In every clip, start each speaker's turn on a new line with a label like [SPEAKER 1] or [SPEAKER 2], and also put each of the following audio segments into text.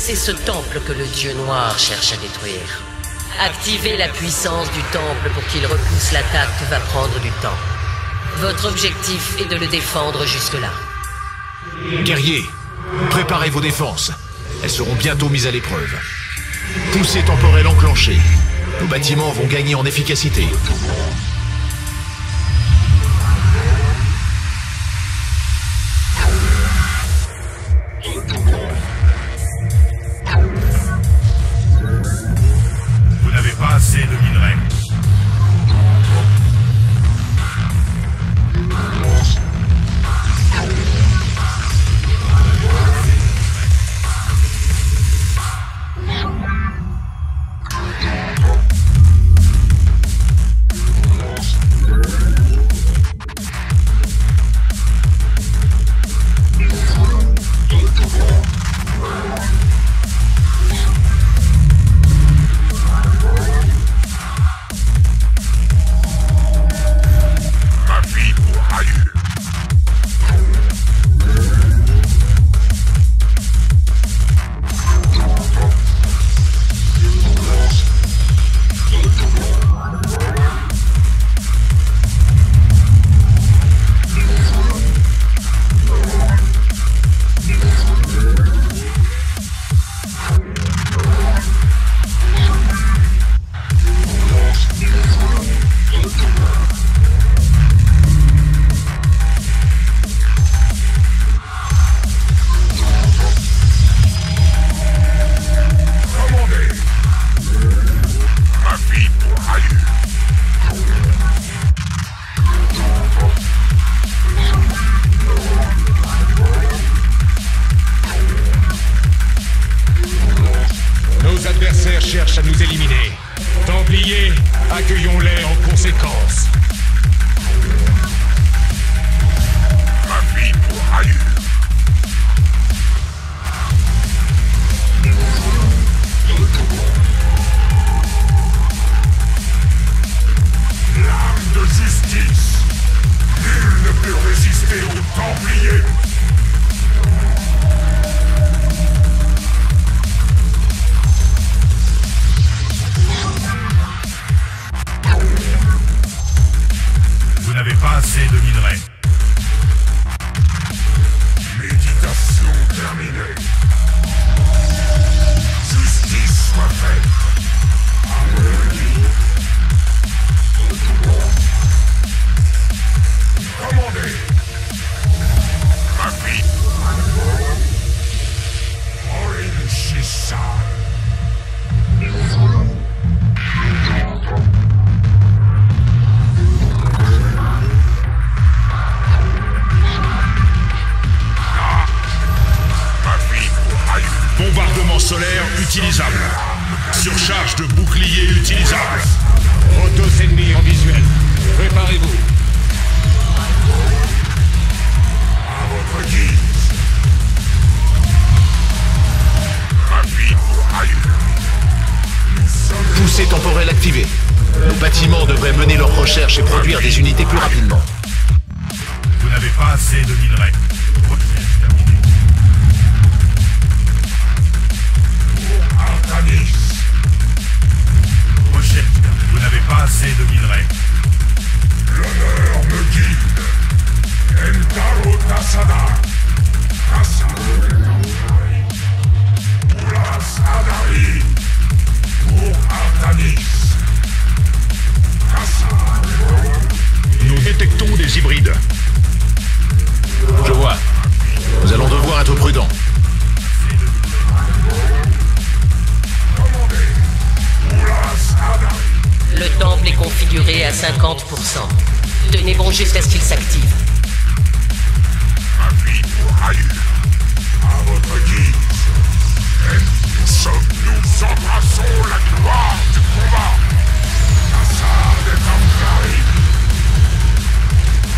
[SPEAKER 1] C'est ce temple que le dieu noir cherche à détruire. Activez la puissance du temple pour qu'il repousse l'attaque va prendre du temps. Votre objectif est de le défendre jusque-là.
[SPEAKER 2] Guerriers, préparez vos défenses. Elles seront bientôt mises à l'épreuve. Poussée temporelle enclenchée. Nos bâtiments vont gagner en efficacité.
[SPEAKER 3] Vous n'avez pas assez de minerais.
[SPEAKER 4] Cherche à nous éliminer. Templiers, accueillons-les en conséquence.
[SPEAKER 3] Ma vie pour Ayur. L'âme de justice. Nul ne peut résister aux Templiers. Vous n'avez pas assez de minerais. Méditation terminée. Justice soit faite. Commandez. Ma vie. Orin Shisa.
[SPEAKER 4] Bombardement solaire utilisable. Surcharge de bouclier utilisable. Protoss ennemis en visuel. Préparez-vous.
[SPEAKER 3] À votre guise. Ma vie pour Ayur.
[SPEAKER 2] Poussée temporelle activée. Nos bâtiments devraient mener leurs recherches et produire des unités plus rapidement.
[SPEAKER 3] Vous n'avez pas assez de minerais. Recherche terminée. Artanis. Recherche. Vous n'avez pas assez de minerais. L'honneur me guide. Entaro Tasada. Tassa. Ulas Adari. Pour Artanis. Tassa.
[SPEAKER 4] Nous détectons des hybrides.
[SPEAKER 2] Je vois. Nous allons devoir être prudents.
[SPEAKER 1] Le temple est configuré à 50%. Tenez bon jusqu'à ce qu'il s'active.
[SPEAKER 3] Ma vie pour Ayur. À votre guise. Nous embrassons la gloire du combat. Tassa de Tamkari.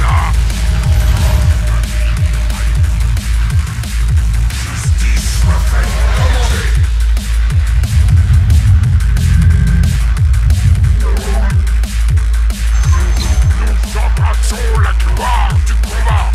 [SPEAKER 3] Là. Justice soit faite. Commandez. Nous embrassons la gloire du combat.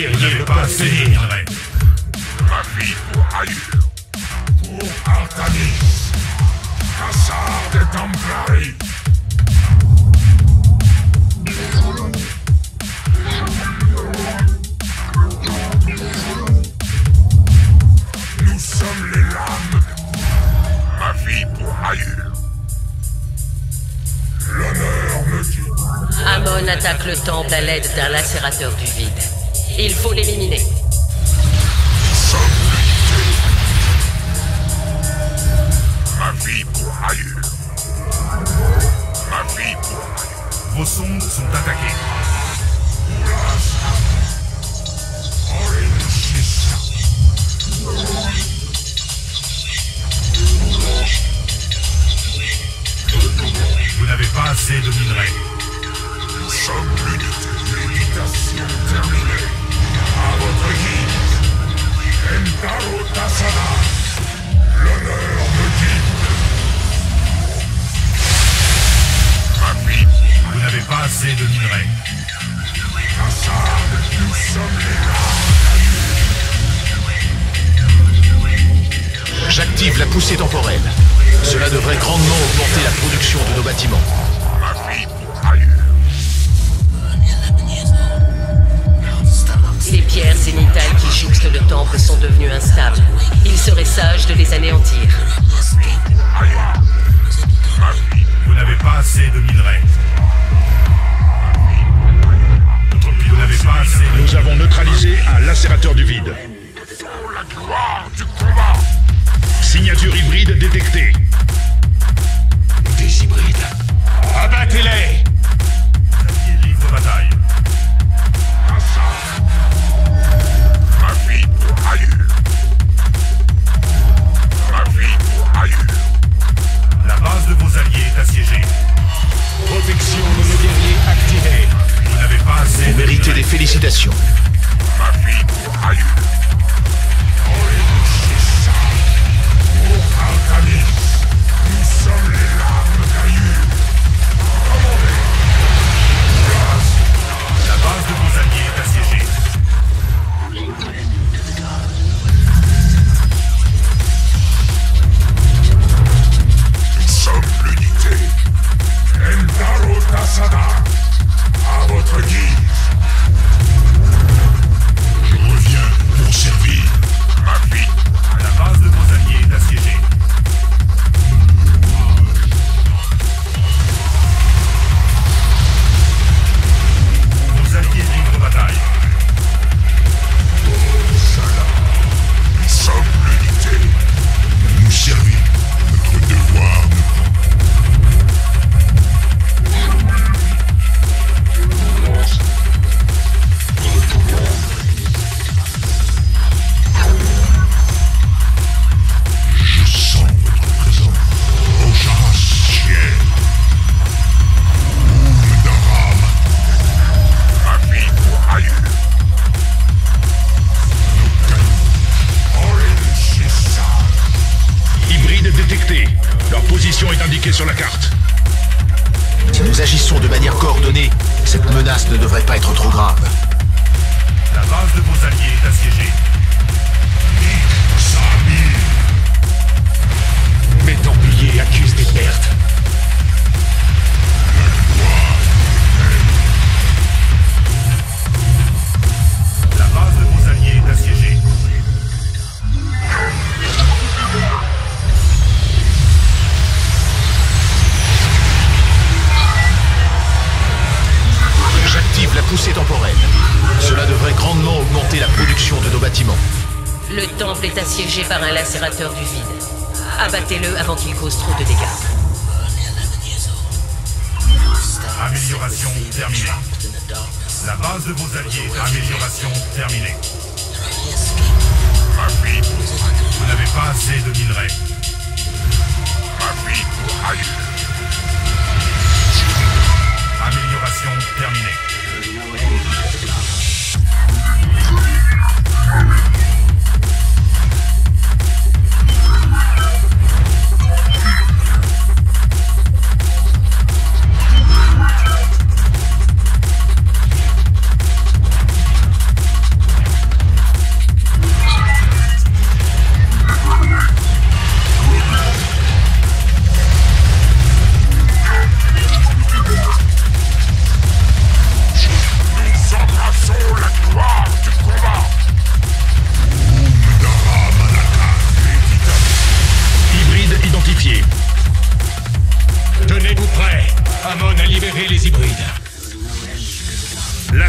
[SPEAKER 4] guerrier pas assez de minerais.
[SPEAKER 3] Ma vie pour Ayur. Pour Artanis. Cassard des Templaris. Nous sommes les lames. Ma vie pour Ayur. L'honneur me guide.
[SPEAKER 1] Amon attaque le temple à l'aide d'un lacérateur du vide. Il faut l'éliminer.
[SPEAKER 3] Ma vie pour Ayur. Ma vie pour Ayur.
[SPEAKER 4] Vos sondes sont attaquées. Vous n'avez pas assez de minerais.
[SPEAKER 3] Nous sommes l'unité. Méditation terminée. À votre guise. Entaro Tassada. L'honneur me guide. Ma vie.
[SPEAKER 4] Vous n'avez pas assez de minerais.
[SPEAKER 3] Tassade, nous sommes les lames.
[SPEAKER 2] J'active la poussée temporelle. Cela devrait grandement augmenter la production de nos bâtiments.
[SPEAKER 3] Ma vie pour Ayur.
[SPEAKER 1] Les pierres zénitales qui jouxtent le temple sont devenues instables. Il serait sage de les anéantir.
[SPEAKER 3] Ayur. Ma vie.
[SPEAKER 4] Vous n'avez pas assez de minerais. Vous n'avez pas assez de...
[SPEAKER 5] Nous avons neutralisé un lacérateur du vide.
[SPEAKER 3] Pour la gloire du combat.
[SPEAKER 5] Signature hybride détectée.
[SPEAKER 2] Des hybrides. Abattez-les!
[SPEAKER 4] livre de bataille.
[SPEAKER 3] Ma vie pour Ayur. Ma vie pour Ayur.
[SPEAKER 4] La base de vos alliés est assiégée.
[SPEAKER 2] Protection de nos guerriers activée.
[SPEAKER 4] Vous n'avez pas assez
[SPEAKER 2] Vous
[SPEAKER 4] de
[SPEAKER 2] méritez
[SPEAKER 4] minerais.
[SPEAKER 2] des félicitations.
[SPEAKER 3] Ma vie pour Ayur. Pour Artanis. Nous sommes les lames d'Ayur.
[SPEAKER 4] La base de vos alliés est assiégée.
[SPEAKER 3] Nous sommes l'unité. Entaro Tassada. À votre guise. Je reviens pour servir. Ma vie.
[SPEAKER 4] La base de vos alliés est assiégée. Vos alliés livrent bataille.
[SPEAKER 3] Nous sommes l'unité. Nous servir. Notre devoir ne Je sens votre présence. Ojaras, ciel. Daram. Ma vie pour Ayur.
[SPEAKER 5] Hybride détecté. Leur position est indiquée sur la carte.
[SPEAKER 2] Si nous agissons de manière coordonnée, cette menace ne devrait pas être trop grave.
[SPEAKER 4] La base de vos alliés est assiégée.
[SPEAKER 2] Mes Templiers accusent des pertes.
[SPEAKER 4] La base de vos alliés est assiégée.
[SPEAKER 2] J'active la poussée temporelle. Cela devrait grandement augmenter la production de nos bâtiments.
[SPEAKER 1] Le temple est assiégé par un lacérateur du vide. Abattez-le avant qu'il cause trop de dégâts.
[SPEAKER 4] Amélioration terminée. La base de vos alliés. Amélioration terminée.
[SPEAKER 3] Ma vie pour
[SPEAKER 4] Vous n'avez pas assez de minerais.
[SPEAKER 3] Ma vie pour Ayur.
[SPEAKER 4] Amélioration terminée.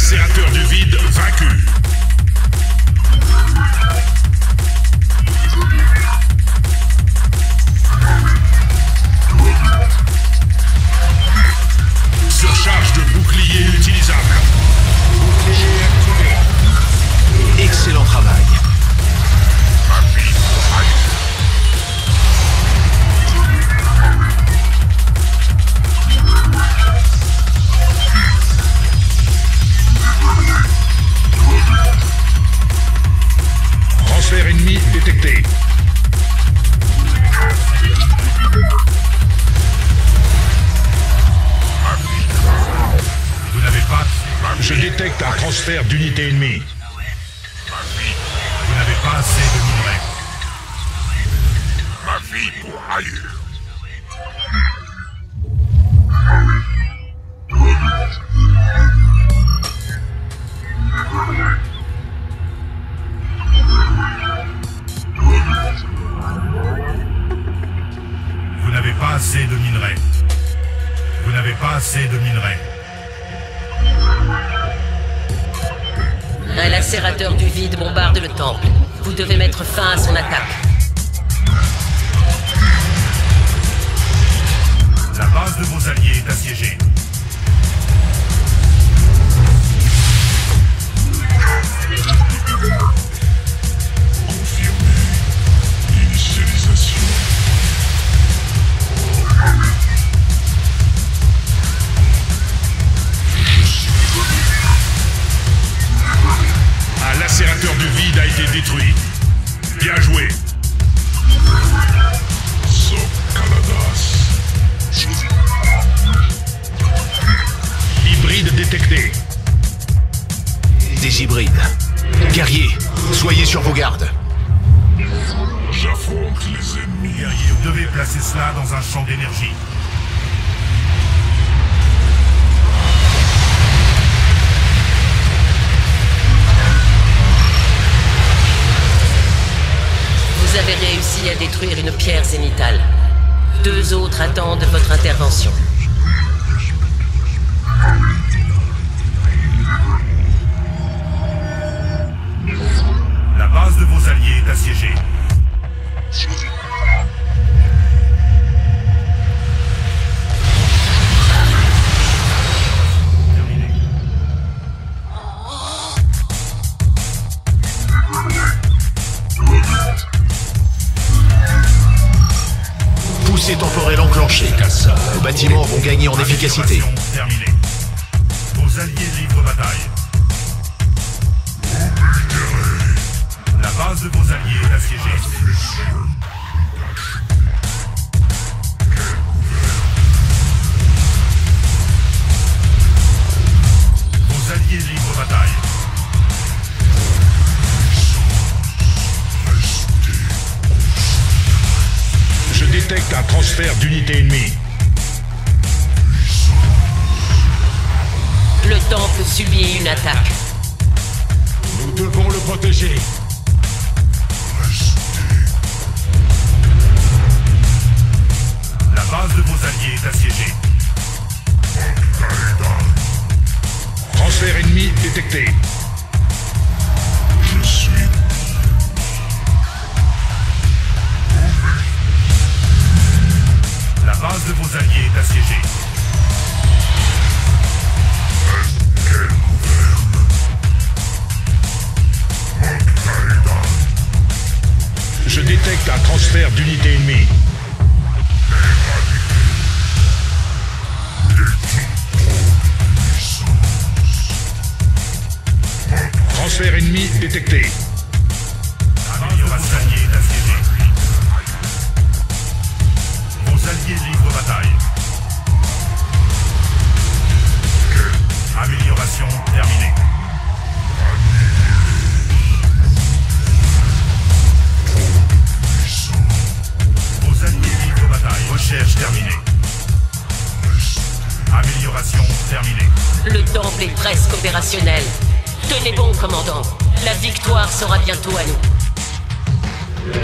[SPEAKER 4] lacérateur du vide vaincu. Surcharge de bouclier utilisable. Bouclier activé.
[SPEAKER 2] Excellent travail.
[SPEAKER 4] Transfert ennemi détecté.
[SPEAKER 3] Vous n'avez pas...
[SPEAKER 4] Je détecte un transfert d'unité ennemie.
[SPEAKER 3] Vous n'avez pas assez de minerais. Ma vie pour ailleurs. Vous n'avez pas assez de minerais. Vous n'avez pas assez de minerais.
[SPEAKER 1] Un lacérateur du vide bombarde le temple. Vous devez mettre fin à son attaque.
[SPEAKER 3] La base de vos alliés est assiégée. Confirmé. Initialisation.
[SPEAKER 4] Un lacérateur du vide a été détruit. Bien joué. Hybride détecté.
[SPEAKER 2] Des hybrides. Guerriers, soyez sur vos gardes.
[SPEAKER 3] J'affronte les ennemis. Guerrier, vous devez placer cela dans un champ d'énergie.
[SPEAKER 1] Vous avez réussi à détruire une pierre zénitale. 2 autres attendent votre intervention.
[SPEAKER 3] La base de vos alliés est assiégée.
[SPEAKER 2] Poussée temporelle enclenchée. Nos bâtiments vont gagner en efficacité.
[SPEAKER 3] Amélioration terminée. Vos alliés livrent bataille. La base de vos alliés est assiégée. Vos alliés livrent bataille.
[SPEAKER 4] Je détecte un transfert d'unité ennemie.
[SPEAKER 1] Le temple subit une attaque.
[SPEAKER 4] Nous devons le protéger.
[SPEAKER 3] La base de vos alliés est assiégée.
[SPEAKER 4] Transfert ennemi détecté.
[SPEAKER 3] Je suis... La base de vos alliés est assiégée.
[SPEAKER 4] Je détecte un transfert d'unité ennemie. Transfert ennemi détecté.
[SPEAKER 3] La base de vos alliés est assiégée. Vos alliés livrent bataille. Amélioration terminée. Vos alliés livrent bataille. Recherche terminée. Amélioration terminée.
[SPEAKER 1] Le temple est presque opérationnel. Tenez bon, commandant. La victoire sera bientôt à nous.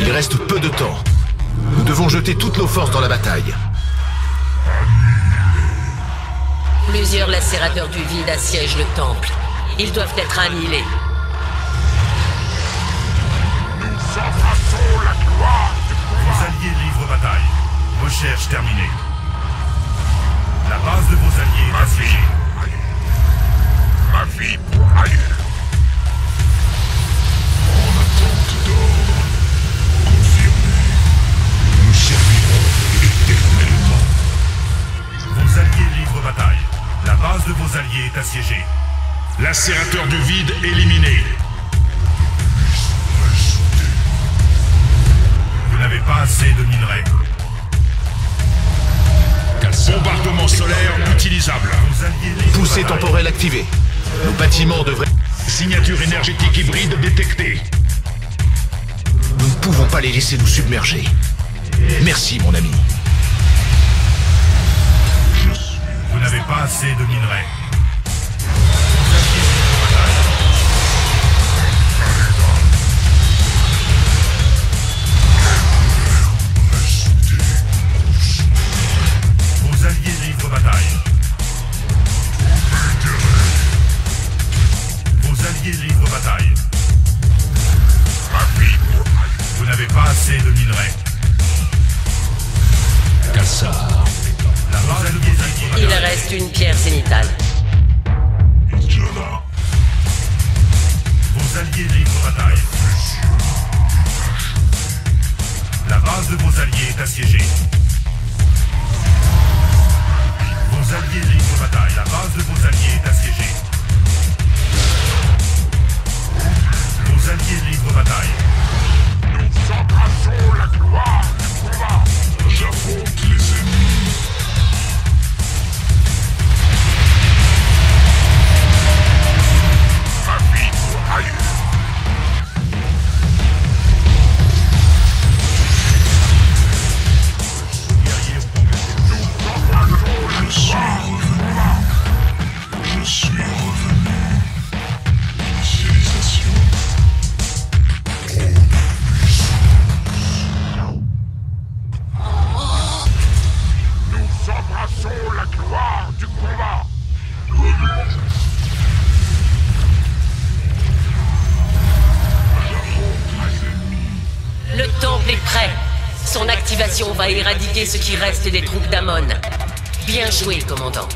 [SPEAKER 2] Il reste peu de temps. Nous devons jeter toutes nos forces dans la bataille.
[SPEAKER 1] Plusieurs lacérateurs du vide assiègent le temple. Ils doivent être annihilés.
[SPEAKER 3] Nous embrassons la gloire du
[SPEAKER 4] Vos alliés livrent bataille. Recherche terminée. La base de vos alliés est assiégée.
[SPEAKER 3] Ma vie pour ailleurs. En attente d'ordre. Confirmé. Nous servirons éternellement.
[SPEAKER 4] Vos alliés livrent bataille. La base de vos alliés est assiégée.
[SPEAKER 5] Lacérateur du vide éliminé.
[SPEAKER 4] Vous n'avez pas assez de minerais.
[SPEAKER 5] Bombardement solaire utilisable.
[SPEAKER 4] Vos alliés livrent
[SPEAKER 2] Poussée
[SPEAKER 4] bataille.
[SPEAKER 2] temporelle activée. Nos bâtiments devraient...
[SPEAKER 5] Signature énergétique hybride détectée.
[SPEAKER 2] Nous ne pouvons pas les laisser nous submerger. Merci, mon ami.
[SPEAKER 4] Vous n'avez pas assez de minerais. Vos alliés livrent bataille. Vos alliés livrent bataille.
[SPEAKER 3] Ma vie pour ailleurs.
[SPEAKER 4] Vous n'avez pas assez de minerais.
[SPEAKER 2] Cassard.
[SPEAKER 4] La base de vos alliés.
[SPEAKER 1] Il reste une pierre zénitale.
[SPEAKER 3] Indiana.
[SPEAKER 4] Vos alliés livrent bataille. La base de vos alliés est assiégée. Vos alliés livrent bataille. La base de vos alliés est assiégée. Vos alliés livrent bataille.
[SPEAKER 3] Nous embrassons la gloire du combat. J'affronte les ennemis. Ma vie pour ailleurs. Je suis revenu. Je suis revenu. Initialisation. Nous embrassons la gloire du combat.
[SPEAKER 1] Le temple est prêt. Son activation va éradiquer ce qui reste des troupes d'Amon. Bien joué, commandant.